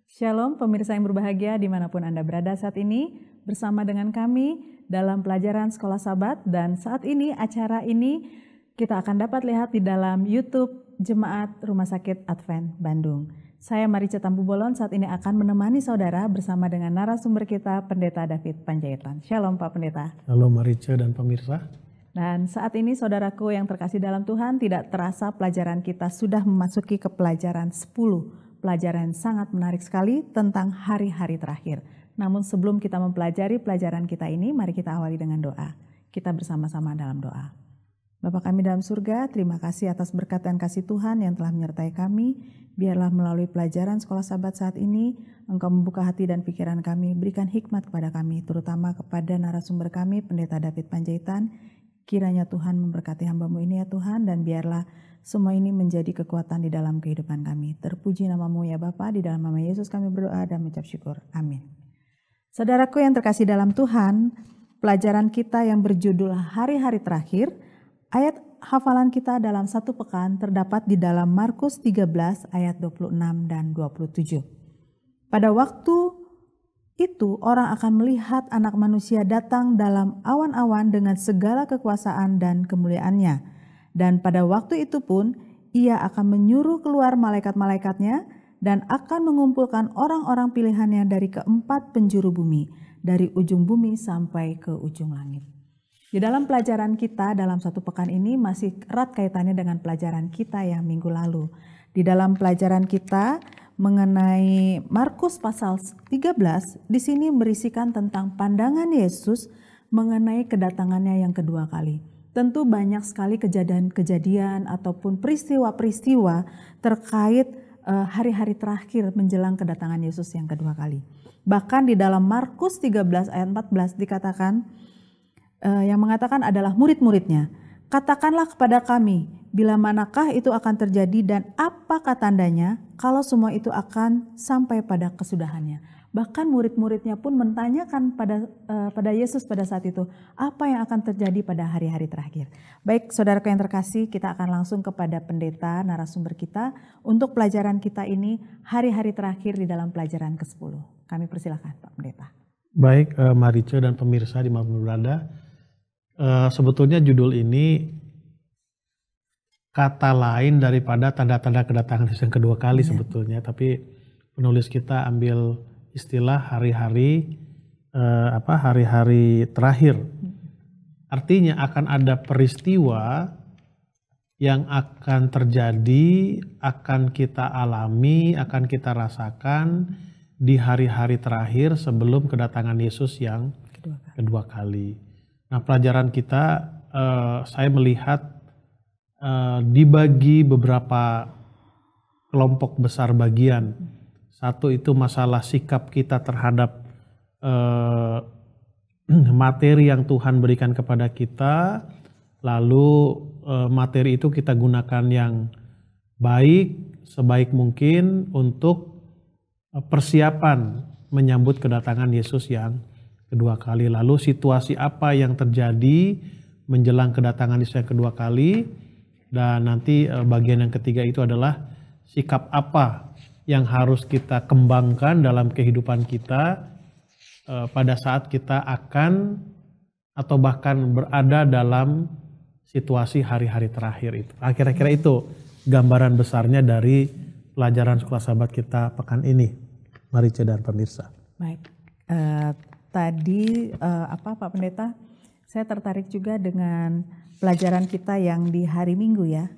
Shalom pemirsa yang berbahagia dimanapun Anda berada saat ini, bersama dengan kami dalam pelajaran Sekolah Sabat, dan saat ini acara ini kita akan dapat lihat di dalam YouTube Jemaat Rumah Sakit Advent Bandung. Saya Marica Tampu Bolon saat ini akan menemani saudara bersama dengan narasumber kita Pendeta David Panjaitan. Shalom Pak Pendeta. Halo Marica dan pemirsa. Dan saat ini saudaraku yang terkasih dalam Tuhan, tidak terasa pelajaran kita sudah memasuki ke pelajaran 10. Pelajaran sangat menarik sekali tentang hari-hari terakhir. Namun sebelum kita mempelajari pelajaran kita ini, mari kita awali dengan doa. Kita bersama-sama dalam doa. Bapa kami dalam surga, terima kasih atas berkat dan kasih Tuhan yang telah menyertai kami. Biarlah melalui pelajaran Sekolah Sabat saat ini, Engkau membuka hati dan pikiran kami, berikan hikmat kepada kami, terutama kepada narasumber kami, Pendeta David Panjaitan. Kiranya Tuhan memberkati hamba-Mu ini ya Tuhan, dan biarlah semua ini menjadi kekuatan di dalam kehidupan kami. Terpuji nama-Mu ya Bapa, di dalam nama Yesus kami berdoa dan mengucap syukur. Amin. Saudaraku yang terkasih dalam Tuhan, pelajaran kita yang berjudul hari-hari terakhir, ayat hafalan kita dalam satu pekan terdapat di dalam Markus 13 ayat 26 dan 27. Pada waktu itu orang akan melihat Anak Manusia datang dalam awan-awan dengan segala kekuasaan dan kemuliaannya. Dan pada waktu itu pun ia akan menyuruh keluar malaikat-malaikatnya dan akan mengumpulkan orang-orang pilihannya dari keempat penjuru bumi, dari ujung bumi sampai ke ujung langit. Di dalam pelajaran kita dalam satu pekan ini masih erat kaitannya dengan pelajaran kita yang minggu lalu. Di dalam pelajaran kita mengenai Markus pasal 13, di sini berisikan tentang pandangan Yesus mengenai kedatangannya yang kedua kali. Tentu banyak sekali kejadian-kejadian ataupun peristiwa-peristiwa terkait hari-hari terakhir menjelang kedatangan Yesus yang kedua kali. Bahkan di dalam Markus 13 ayat 14 dikatakan, yang mengatakan adalah murid-muridnya, katakanlah kepada kami, bila manakah itu akan terjadi dan apakah tandanya kalau semua itu akan sampai pada kesudahannya. Bahkan murid-muridnya pun menanyakan pada Yesus pada saat itu, apa yang akan terjadi pada hari-hari terakhir. Baik saudaraku yang terkasih, kita akan langsung kepada pendeta narasumber kita untuk pelajaran kita ini hari-hari terakhir di dalam pelajaran ke-10. Kami persilakan Pak Pendeta. Baik Marica dan pemirsa di mana berada, sebetulnya judul ini kata lain daripada tanda-tanda kedatangan Yesus yang kedua kali sebetulnya, tapi penulis kita ambil istilah hari-hari hari-hari terakhir. Artinya akan ada peristiwa yang akan terjadi, akan kita alami, akan kita rasakan di hari-hari terakhir sebelum kedatangan Yesus yang kedua kali. Nah, pelajaran kita saya melihat dibagi beberapa kelompok besar bagian. Satu itu masalah sikap kita terhadap materi yang Tuhan berikan kepada kita, lalu materi itu kita gunakan yang baik, sebaik mungkin untuk persiapan menyambut kedatangan Yesus yang kedua kali. Lalu situasi apa yang terjadi menjelang kedatangan Yesus yang kedua kali. Dan nanti bagian yang ketiga itu adalah sikap apa yang harus kita kembangkan dalam kehidupan kita pada saat kita akan atau bahkan berada dalam situasi hari-hari terakhir itu. Kira-kira itu gambaran besarnya dari pelajaran Sekolah Sabat kita pekan ini. Marica dan pemirsa. Baik, tadi Pak Pendeta, saya tertarik juga dengan pelajaran kita yang di hari Minggu ya.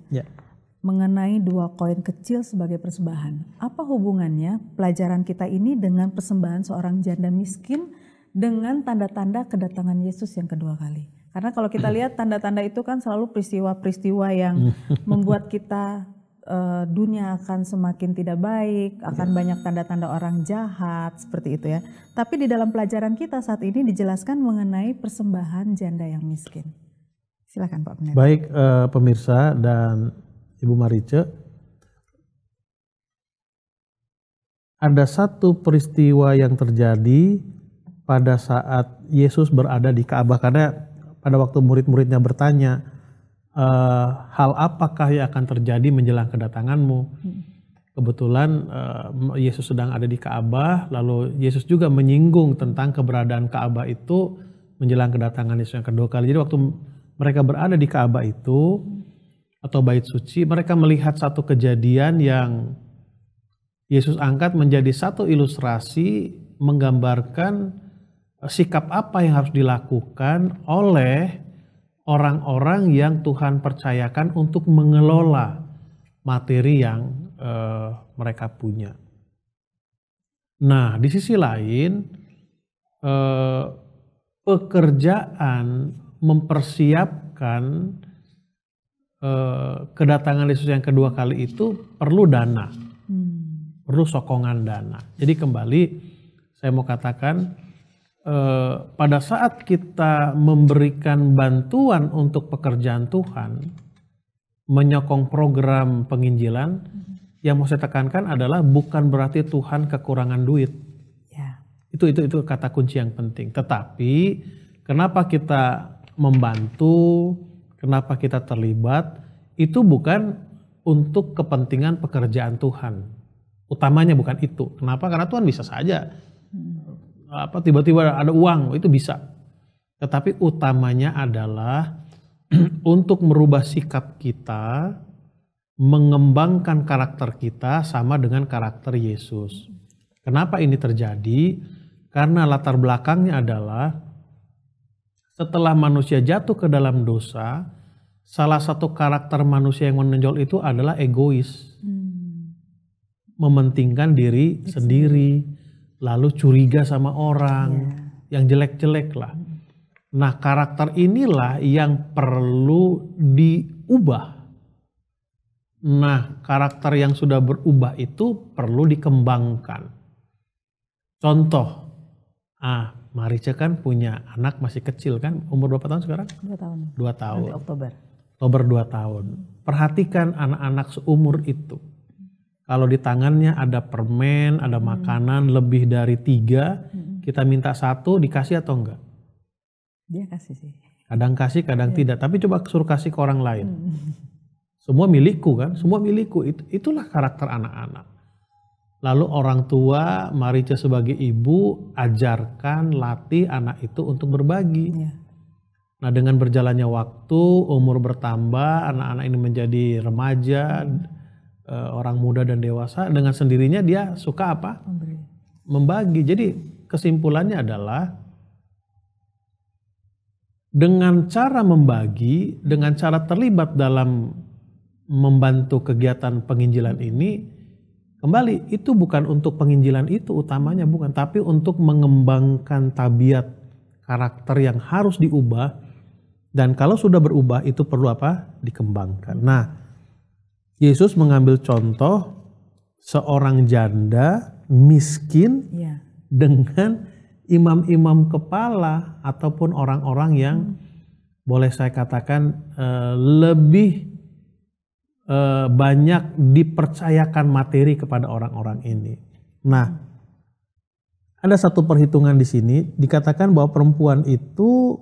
Mengenai 2 koin kecil sebagai persembahan. Apa hubungannya pelajaran kita ini dengan persembahan seorang janda miskin dengan tanda-tanda kedatangan Yesus yang kedua kali? Karena kalau kita lihat tanda-tanda itu kan selalu peristiwa-peristiwa yang membuat kita dunia akan semakin tidak baik, akan banyak tanda-tanda orang jahat seperti itu ya. Tapi di dalam pelajaran kita saat ini dijelaskan mengenai persembahan janda yang miskin. Silakan Pak Pendeta. Baik pemirsa dan Ibu Marica, ada satu peristiwa yang terjadi pada saat Yesus berada di Ka'bah, karena pada waktu murid-muridnya bertanya, hal apakah yang akan terjadi menjelang kedatanganmu? kebetulan Yesus sedang ada di Ka'bah, lalu Yesus juga menyinggung tentang keberadaan Ka'bah itu menjelang kedatangan Yesus yang kedua kali. Jadi waktu mereka berada di Ka'bah itu atau bait suci, mereka melihat satu kejadian yang Yesus angkat menjadi satu ilustrasi menggambarkan sikap apa yang harus dilakukan oleh orang-orang yang Tuhan percayakan untuk mengelola materi yang mereka punya. Nah, di sisi lain pekerjaan mempersiapkan kedatangan Yesus yang kedua kali itu perlu dana, perlu sokongan dana. Jadi kembali saya mau katakan, pada saat kita memberikan bantuan untuk pekerjaan Tuhan, menyokong program penginjilan, yang mau saya tekankan adalah bukan berarti Tuhan kekurangan duit. Ya. Itu kata kunci yang penting. Tetapi kenapa kita membantu, kenapa kita terlibat, itu bukan untuk kepentingan pekerjaan Tuhan. Utamanya bukan itu. Kenapa? Karena Tuhan bisa saja tiba-tiba ada uang, itu bisa. Tetapi utamanya adalah untuk merubah sikap kita, mengembangkan karakter kita sama dengan karakter Yesus. Kenapa ini terjadi? Karena latar belakangnya adalah setelah manusia jatuh ke dalam dosa, salah satu karakter manusia yang menonjol itu adalah egois. Mementingkan diri sendiri, lalu curiga sama orang, yang jelek-jelek lah. Nah, karakter inilah yang perlu diubah. Nah, karakter yang sudah berubah itu perlu dikembangkan. Contoh, Marica kan punya anak masih kecil kan, umur berapa tahun sekarang? 2 tahun. 2 tahun. Nanti Oktober. Oktober 2 tahun. Perhatikan anak-anak seumur itu. Kalau di tangannya ada permen, ada makanan lebih dari 3, kita minta 1, dikasih atau enggak? Dia kasih sih. Kadang kasih, kadang tidak. Tapi coba suruh kasih ke orang lain. Semua milikku kan, semua milikku. Itulah karakter anak-anak. Lalu orang tua, Marica sebagai ibu, ajarkan, latih anak itu untuk berbagi. Ya. Nah, dengan berjalannya waktu, umur bertambah, anak-anak ini menjadi remaja, orang muda dan dewasa, dengan sendirinya dia suka apa? Membagi. Jadi kesimpulannya adalah dengan cara membagi, dengan cara terlibat dalam membantu kegiatan penginjilan ini, kembali itu bukan untuk penginjilan itu utamanya, bukan, tapi untuk mengembangkan tabiat karakter yang harus diubah, dan kalau sudah berubah itu perlu apa? Dikembangkan. Nah, Yesus mengambil contoh seorang janda miskin dengan imam-imam kepala ataupun orang-orang yang boleh saya katakan lebih banyak dipercayakan materi kepada orang-orang ini. Nah, ada satu perhitungan di sini dikatakan bahwa perempuan itu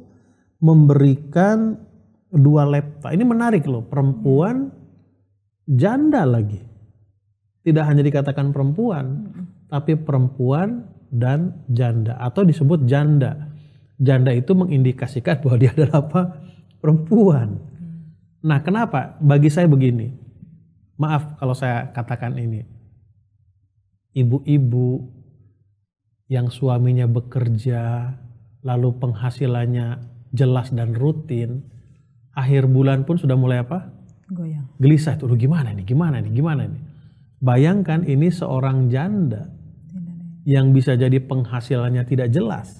memberikan 2 lepta. Ini menarik loh, perempuan janda lagi. Tidak hanya dikatakan perempuan, tapi perempuan dan janda, atau disebut janda. Janda itu mengindikasikan bahwa dia adalah apa? Perempuan. Nah, kenapa? Bagi saya begini. Maaf kalau saya katakan ini. Ibu-ibu yang suaminya bekerja, lalu penghasilannya jelas dan rutin, akhir bulan pun sudah mulai apa? Goyang. Gelisah itu, gimana nih. Bayangkan ini seorang janda yang bisa jadi penghasilannya tidak jelas.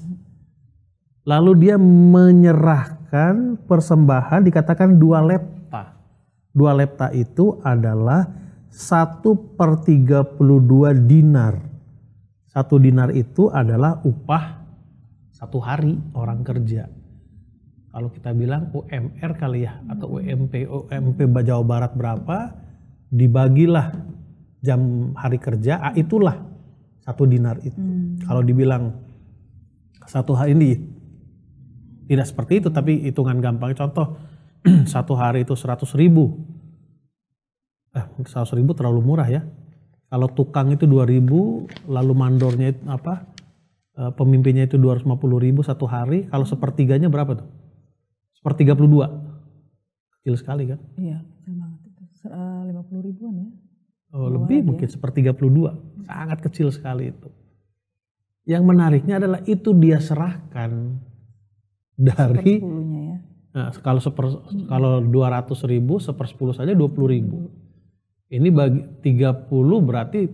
Lalu dia menyerahkan persembahan, dikatakan 2 lepta. 2 lepta itu adalah 1/32 dinar. 1 dinar itu adalah upah 1 hari orang kerja. Kalau kita bilang UMR kali ya, atau UMP Jawa Barat berapa, dibagilah jam hari kerja, itulah 1 dinar itu. Kalau dibilang 1 hari ini tidak seperti itu, tapi hitungan gampang. Contoh, 1 hari itu 100.000. 100.000 terlalu murah ya. Kalau tukang itu 2.000, lalu mandornya itu pemimpinnya itu 250.000 satu hari. Kalau sepertiganya berapa tuh? 1/32. Kecil sekali kan? Iya, kecil banget itu. 50 ribuan ya. Oh, lebih mungkin 1/32. Sangat kecil sekali itu. Yang menariknya adalah itu dia serahkan dari Sepuluhnya ya. Nah, kalau 200.000 1/10 saja 20.000. Ini bagi 30 berarti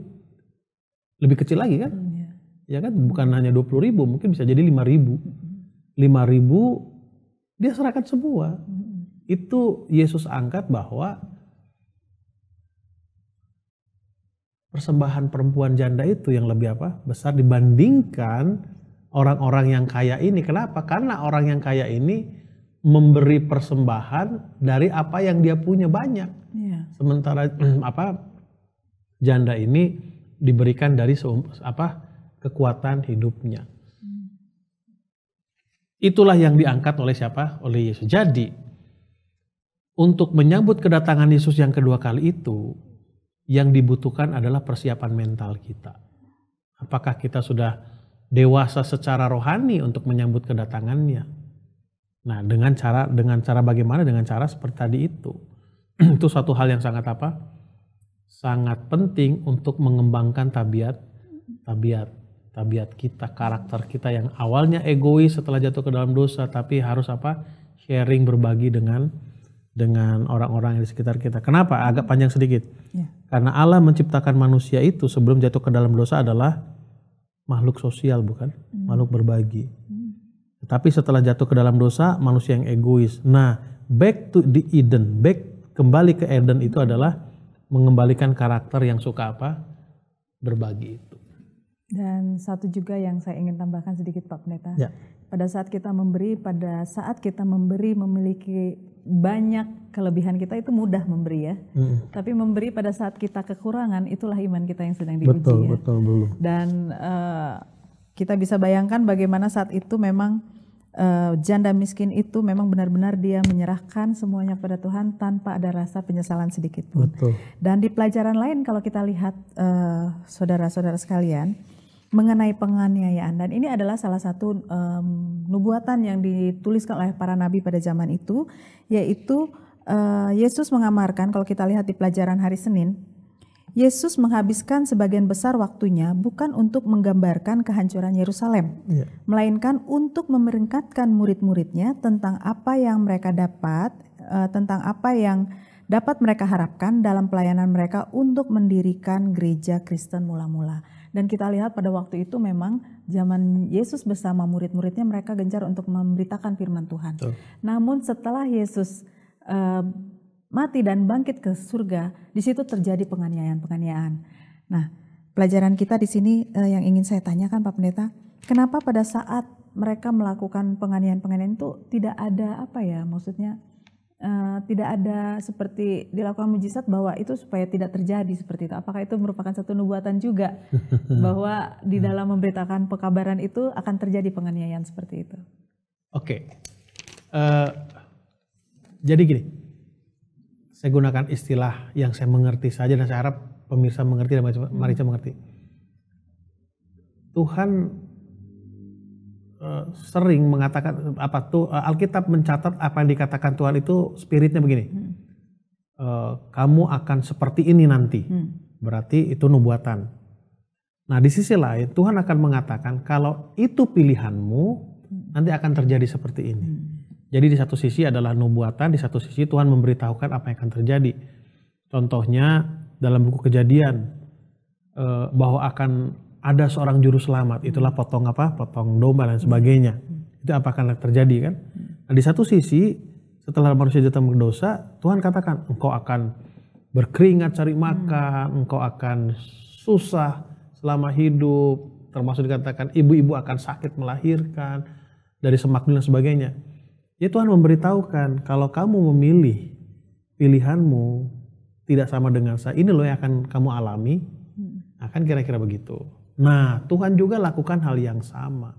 lebih kecil lagi kan? Ya kan, bukan hanya 20.000, mungkin bisa jadi 5.000. 5.000 dia serahkan semua. Itu Yesus angkat bahwa persembahan perempuan janda itu yang lebih besar dibandingkan orang-orang yang kaya ini. Kenapa? Karena orang yang kaya ini memberi persembahan dari apa yang dia punya banyak. Yeah. Sementara janda ini diberikan dari kekuatan hidupnya. Itulah yang diangkat oleh siapa? Oleh Yesus. Jadi untuk menyambut kedatangan Yesus yang kedua kali itu, yang dibutuhkan adalah persiapan mental kita. Apakah kita sudah dewasa secara rohani untuk menyambut kedatangannya? Nah, dengan cara bagaimana? Dengan cara seperti tadi itu. Itu suatu hal yang sangat sangat penting untuk mengembangkan tabiat kita, karakter kita yang awalnya egois setelah jatuh ke dalam dosa, tapi harus sharing, berbagi dengan orang-orang yang di sekitar kita. Kenapa? Agak panjang sedikit. Ya. Karena Allah menciptakan manusia itu sebelum jatuh ke dalam dosa adalah makhluk sosial, bukan? Makhluk berbagi. Tapi setelah jatuh ke dalam dosa, manusia yang egois. Nah, back to the Eden, kembali ke Eden itu adalah mengembalikan karakter yang suka berbagi itu. Dan satu juga yang saya ingin tambahkan sedikit Pak Pendeta. Ya. Pada saat kita memberi memiliki banyak kelebihan, kita itu mudah memberi ya. Tapi memberi pada saat kita kekurangan, itulah iman kita yang sedang diuji. Betul, belum. Dan kita bisa bayangkan bagaimana saat itu memang janda miskin itu memang benar-benar dia menyerahkan semuanya kepada Tuhan tanpa ada rasa penyesalan sedikit pun. Betul. Dan di pelajaran lain kalau kita lihat saudara-saudara sekalian, mengenai penganiayaan, dan ini adalah salah satu nubuatan yang dituliskan oleh para nabi pada zaman itu, yaitu Yesus mengamarkan, kalau kita lihat di pelajaran hari Senin, Yesus menghabiskan sebagian besar waktunya bukan untuk menggambarkan kehancuran Yerusalem, melainkan untuk memeringatkan murid-muridnya tentang apa yang mereka dapat, tentang apa yang dapat mereka harapkan dalam pelayanan mereka untuk mendirikan gereja Kristen mula-mula. Dan kita lihat pada waktu itu memang zaman Yesus bersama murid-muridnya mereka gencar untuk memberitakan firman Tuhan. Namun setelah Yesus mati dan bangkit ke surga, di situ terjadi penganiayaan. Nah, pelajaran kita di sini yang ingin saya tanyakan Pak Pendeta, kenapa pada saat mereka melakukan penganiayaan itu tidak ada maksudnya tidak ada seperti dilakukan mujizat bahwa itu supaya tidak terjadi seperti itu. Apakah itu merupakan satu nubuatan juga bahwa di dalam memberitakan pekabaran itu akan terjadi penganiayaan seperti itu? Oke. Jadi gini, saya gunakan istilah yang saya mengerti saja dan saya harap pemirsa mengerti dan Marica mengerti. Tuhan sering mengatakan Alkitab mencatat apa yang dikatakan Tuhan itu spiritnya begini. Kamu akan seperti ini nanti. Berarti itu nubuatan. Nah, di sisi lain Tuhan akan mengatakan kalau itu pilihanmu nanti akan terjadi seperti ini. Jadi di satu sisi adalah nubuatan, di satu sisi Tuhan memberitahukan apa yang akan terjadi. Contohnya dalam buku Kejadian bahwa akan ada seorang juru selamat, itulah potong domba dan sebagainya. Itu apa akan terjadi kan? Nah, di satu sisi setelah manusia jatuh berdosa, Tuhan katakan engkau akan berkeringat cari makan, engkau akan susah selama hidup, termasuk dikatakan ibu-ibu akan sakit melahirkan, dari semak dan sebagainya. Ya Tuhan memberitahukan kalau kamu memilih pilihanmu tidak sama dengan saya, ini loh yang akan kamu alami, akan kira-kira begitu. Nah, Tuhan juga lakukan hal yang sama.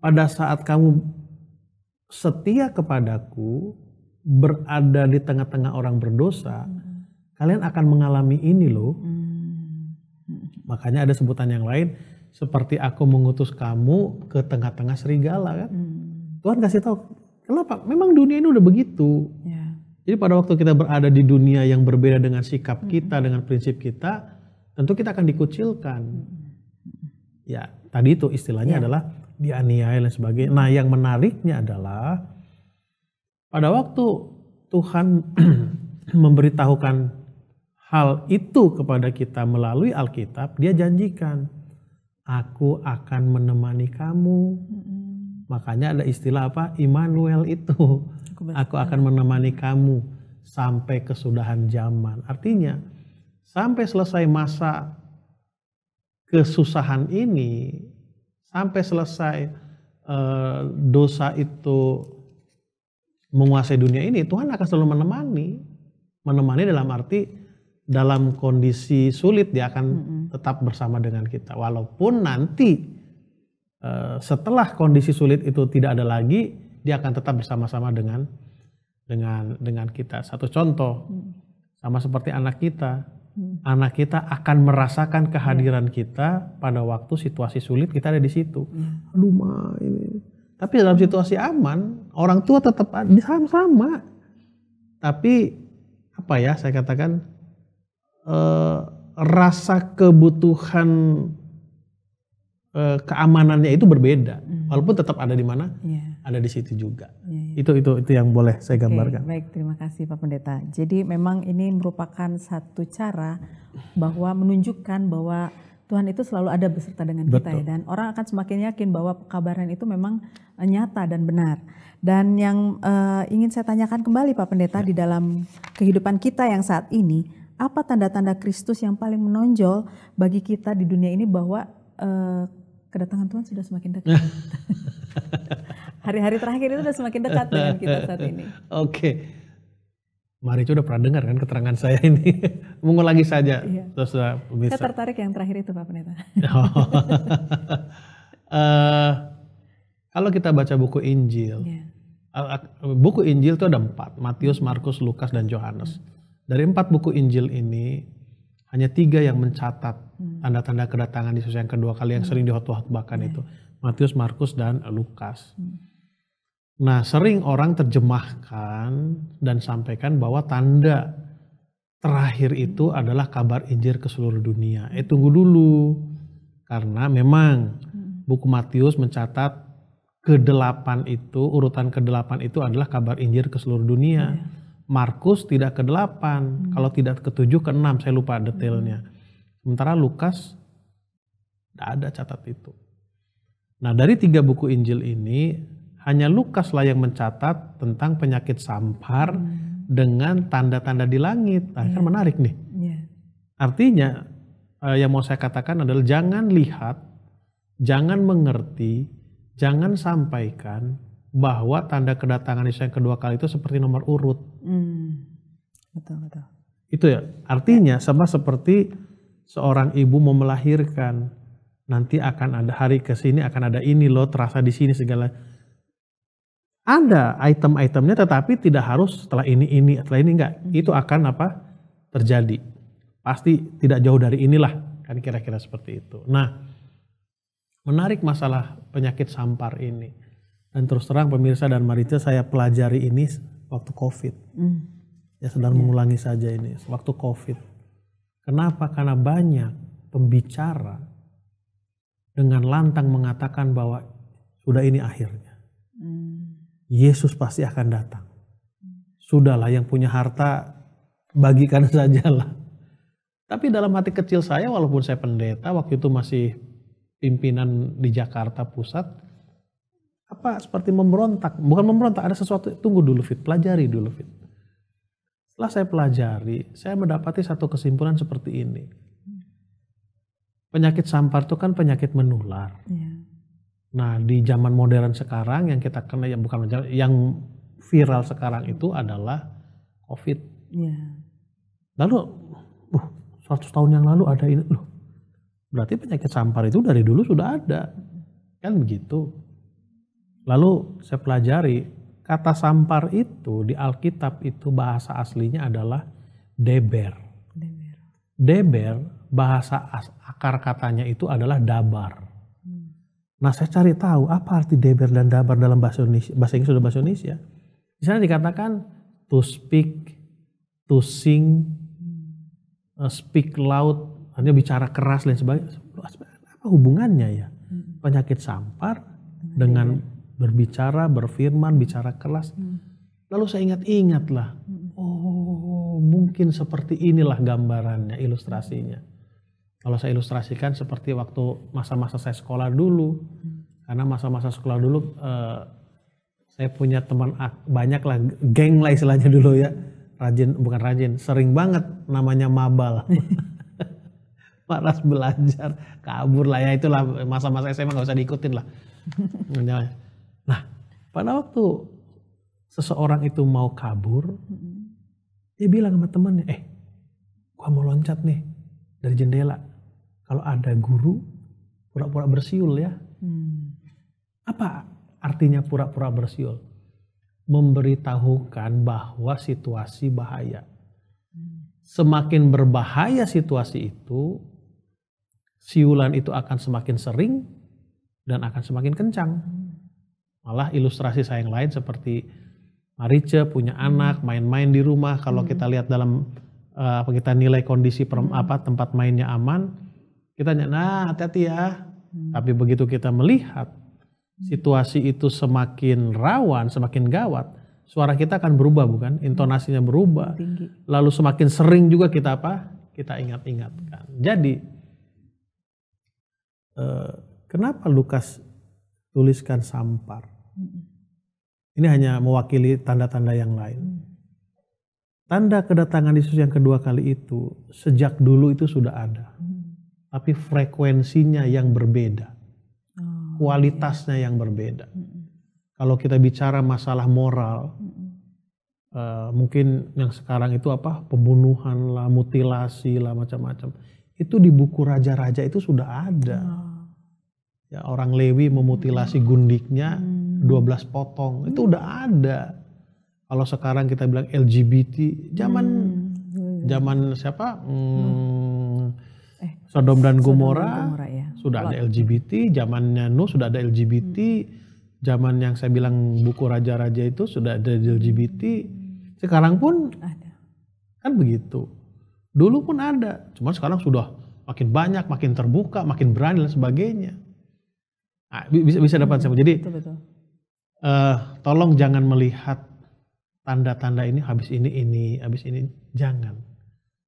Pada saat kamu setia kepadaku, berada di tengah-tengah orang berdosa, kalian akan mengalami ini loh. Makanya ada sebutan yang lain, seperti aku mengutus kamu ke tengah-tengah serigala kan. Tuhan kasih tahu, kenapa? Memang dunia ini udah begitu. Jadi pada waktu kita berada di dunia yang berbeda dengan sikap kita, dengan prinsip kita, tentu kita akan dikucilkan. Ya, tadi itu istilahnya adalah dianiaya dan sebagainya. Nah, yang menariknya adalah pada waktu Tuhan memberitahukan hal itu kepada kita melalui Alkitab, dia janjikan, aku akan menemani kamu. Makanya ada istilah apa? Immanuel itu. Aku akan menemani kamu sampai kesudahan zaman. Artinya, sampai selesai masa kesusahan ini, sampai selesai dosa itu menguasai dunia ini, Tuhan akan selalu menemani. Menemani dalam arti dalam kondisi sulit dia akan tetap bersama dengan kita. Walaupun nanti setelah kondisi sulit itu tidak ada lagi, dia akan tetap bersama-sama dengan kita. Satu contoh, sama seperti anak kita. Anak kita akan merasakan kehadiran kita pada waktu situasi sulit, kita ada di situ. Aduh ma ini. Tapi dalam situasi aman, orang tua tetap sama-sama. Tapi apa ya saya katakan, rasa kebutuhan keamanannya itu berbeda, walaupun tetap ada di mana, ada di situ juga. Itu yang boleh saya gambarkan. Baik, terima kasih Pak Pendeta. Jadi memang ini merupakan satu cara bahwa menunjukkan bahwa Tuhan itu selalu ada beserta dengan kita ya, dan orang akan semakin yakin bahwa pekabaran itu memang nyata dan benar. Dan yang ingin saya tanyakan kembali Pak Pendeta, di dalam kehidupan kita yang saat ini, apa tanda-tanda Kristus yang paling menonjol bagi kita di dunia ini bahwa kedatangan Tuhan sudah semakin dekat? Hari-hari terakhir itu sudah semakin dekat dengan kita saat ini. Oke. Maricu udah pernah dengar kan keterangan saya ini. Mengulangi saja. Terus bisa. Saya tertarik yang terakhir itu Pak Pendeta. Kalau kita baca buku Injil, buku Injil itu ada 4, Matius, Markus, Lukas, dan Yohanes. Dari 4 buku Injil ini, hanya 3 yang mencatat tanda-tanda kedatangan Yesus yang kedua kali, yang sering dihotbahkan itu. Matius, Markus, dan Lukas. Nah, sering orang terjemahkan dan sampaikan bahwa tanda terakhir itu adalah kabar Injil ke seluruh dunia. Tunggu dulu. Karena memang buku Matius mencatat ke-8 itu, urutan ke-8 itu adalah kabar Injil ke seluruh dunia. Markus tidak ke-8, kalau tidak ke-7, ke-6, saya lupa detailnya. Sementara Lukas tidak ada catat itu. Nah, dari 3 buku Injil ini, hanya Lukas lah yang mencatat tentang penyakit sampar dengan tanda-tanda di langit. Nah, kan menarik nih. Artinya, yang mau saya katakan adalah jangan lihat, jangan mengerti, jangan sampaikan bahwa tanda kedatangan Yesus yang kedua kali itu seperti nomor urut. Betul. Itu ya, artinya sama seperti seorang ibu mau melahirkan. Nanti akan ada hari ke sini, akan ada ini loh, terasa di sini segala. Ada item-itemnya, tetapi tidak harus setelah ini, setelah ini enggak. Itu akan apa? Terjadi. Pasti tidak jauh dari inilah, kan kira-kira seperti itu. Nah, menarik masalah penyakit sampar ini. Dan terus terang pemirsa dan Marica, saya pelajari ini waktu COVID. Ya sedang mengulangi saja ini, waktu COVID. Kenapa? Karena banyak pembicara dengan lantang mengatakan bahwa sudah ini akhirnya. Yesus pasti akan datang. Sudahlah, yang punya harta bagikan sajalah. Tapi dalam hati kecil saya, walaupun saya pendeta, waktu itu masih pimpinan di Jakarta Pusat, seperti memberontak. Bukan memberontak, ada sesuatu, tunggu dulu Fit, pelajari dulu Fit. Setelah saya pelajari, saya mendapati satu kesimpulan seperti ini. Penyakit sampar itu kan penyakit menular. Nah, di zaman modern sekarang yang kita kenal, yang viral sekarang itu adalah COVID. Lalu, 100 tahun yang lalu ada ini, berarti penyakit sampar itu dari dulu sudah ada. Kan begitu. Lalu saya pelajari, kata sampar itu di Alkitab itu bahasa aslinya adalah deber. Deber bahasa akar katanya itu adalah dabar. Nah saya cari tahu apa arti deber dan dabar dalam bahasa Indonesia, bahasa Inggris dan bahasa Indonesia. Di sana dikatakan to speak, to sing, speak loud, artinya bicara keras dan sebagainya. Apa hubungannya ya? Penyakit sampar dengan berbicara, berfirman, bicara keras. Lalu saya ingat-ingat lah. Oh mungkin seperti inilah gambarannya, ilustrasinya. Kalau saya ilustrasikan seperti waktu masa-masa saya sekolah dulu. Karena masa-masa sekolah dulu saya punya teman banyak lah, geng lah istilahnya dulu ya. Bukan rajin, sering banget namanya mabal. Malas belajar, kabur lah ya, itulah masa-masa SMA gak usah diikutin lah. Nah pada waktu seseorang itu mau kabur, dia bilang sama temannya, gua mau loncat nih dari jendela. Kalau ada guru, pura-pura bersiul ya. Apa artinya pura-pura bersiul? Memberitahukan bahwa situasi bahaya. Semakin berbahaya situasi itu, siulan itu akan semakin sering dan akan semakin kencang. Malah ilustrasi saya yang lain seperti Marice punya anak, main-main di rumah. Kalau kita lihat dalam kita nilai kondisi tempat mainnya aman, kita nah hati-hati ya. Tapi begitu kita melihat situasi itu semakin rawan, semakin gawat, suara kita akan berubah bukan? Intonasinya berubah. Tinggi. Lalu semakin sering juga kita apa? Kita ingat-ingatkan. Jadi kenapa Lukas tuliskan sampar? Ini hanya mewakili tanda-tanda yang lain. Tanda kedatangan Yesus yang kedua kali itu sejak dulu itu sudah ada. Tapi frekuensinya yang berbeda. Kualitasnya yang berbeda. Kalau kita bicara masalah moral, mungkin yang sekarang itu apa? Pembunuhan lah, mutilasi lah, macam-macam. Itu di buku raja-raja itu sudah ada. Ya, orang Lewi memutilasi gundiknya 12 potong. Itu udah ada. Kalau sekarang kita bilang LGBT, zaman siapa? Sodom dan Gomora ya. Sudah ada LGBT, zamannya Nuh sudah ada LGBT, zaman yang saya bilang buku raja-raja itu sudah ada LGBT, sekarang pun ada. Kan begitu. Dulu pun ada, cuma sekarang sudah makin banyak, makin terbuka, makin berani dan sebagainya. Nah, bisa dapat saya. Jadi betul. Tolong jangan melihat tanda-tanda ini habis ini, habis ini, jangan.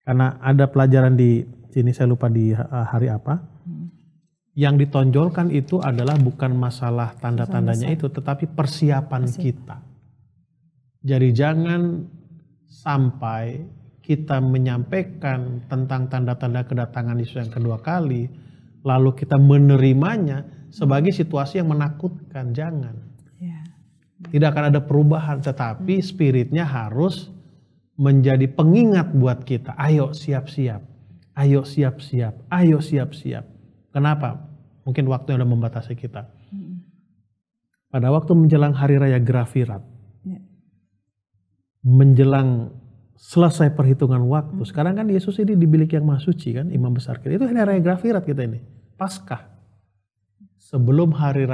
Karena ada pelajaran di sini, saya lupa di hari apa. Yang ditonjolkan itu adalah bukan masalah tanda-tandanya itu, tetapi persiapan kita. Jadi jangan sampai kita menyampaikan tentang tanda-tanda kedatangan Yesus yang kedua kali, lalu kita menerimanya sebagai situasi yang menakutkan. Jangan. Tidak akan ada perubahan, tetapi spiritnya harus menjadi pengingat buat kita. Ayo siap-siap. Ayo siap-siap, ayo siap-siap. Kenapa? Mungkin waktu yang udah membatasi kita. Pada waktu menjelang hari raya Grafirat, menjelang selesai perhitungan waktu, sekarang kan Yesus ini di bilik yang maha suci kan, imam besar kita. Itu hari raya Grafirat kita ini, Paskah. Sebelum hari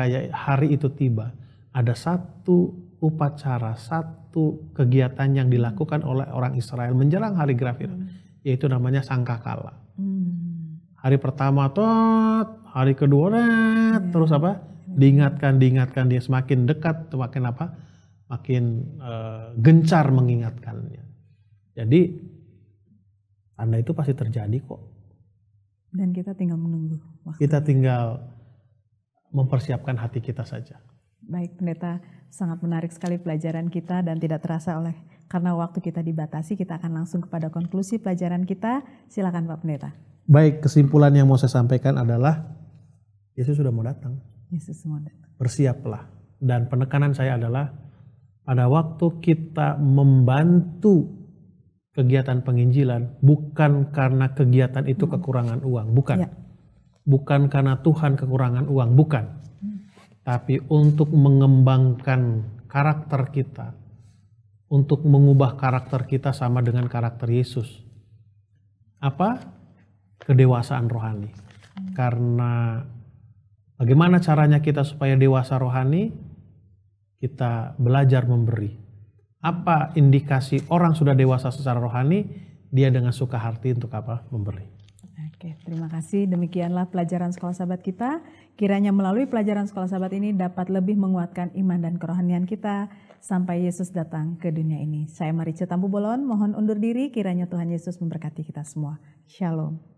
itu tiba, ada satu upacara, satu kegiatan yang dilakukan oleh orang Israel menjelang hari Grafirat. Yaitu namanya sangkakala. Hari pertama hari kedua terus apa? Diingatkan dia semakin dekat, semakin apa? Makin gencar mengingatkannya. Jadi tanda itu pasti terjadi kok. Dan kita tinggal menunggu waktu. Kita tinggal mempersiapkan hati kita saja. Baik pendeta, sangat menarik sekali pelajaran kita dan tidak terasa karena waktu kita dibatasi, kita akan langsung kepada konklusi pelajaran kita. Silakan Pak Pendeta. Baik, kesimpulan yang mau saya sampaikan adalah Yesus sudah mau datang. Yesus mau datang. Bersiaplah. Dan penekanan saya adalah pada waktu kita membantu kegiatan penginjilan, bukan karena kegiatan itu kekurangan uang, bukan. Ya. Bukan karena Tuhan kekurangan uang, bukan. Tapi untuk mengembangkan karakter kita, untuk mengubah karakter kita sama dengan karakter Yesus. Apa? kedewasaan rohani. Karena bagaimana caranya kita supaya dewasa rohani? Kita belajar memberi. Apa indikasi orang sudah dewasa secara rohani? Dia dengan suka hati untuk apa? Memberi. Oke, terima kasih. Demikianlah pelajaran Sekolah Sahabat kita. Kiranya melalui pelajaran Sekolah Sahabat ini dapat lebih menguatkan iman dan kerohanian kita sampai Yesus datang ke dunia ini. Saya Marice Tampu Bolon, mohon undur diri. Kiranya Tuhan Yesus memberkati kita semua. Shalom.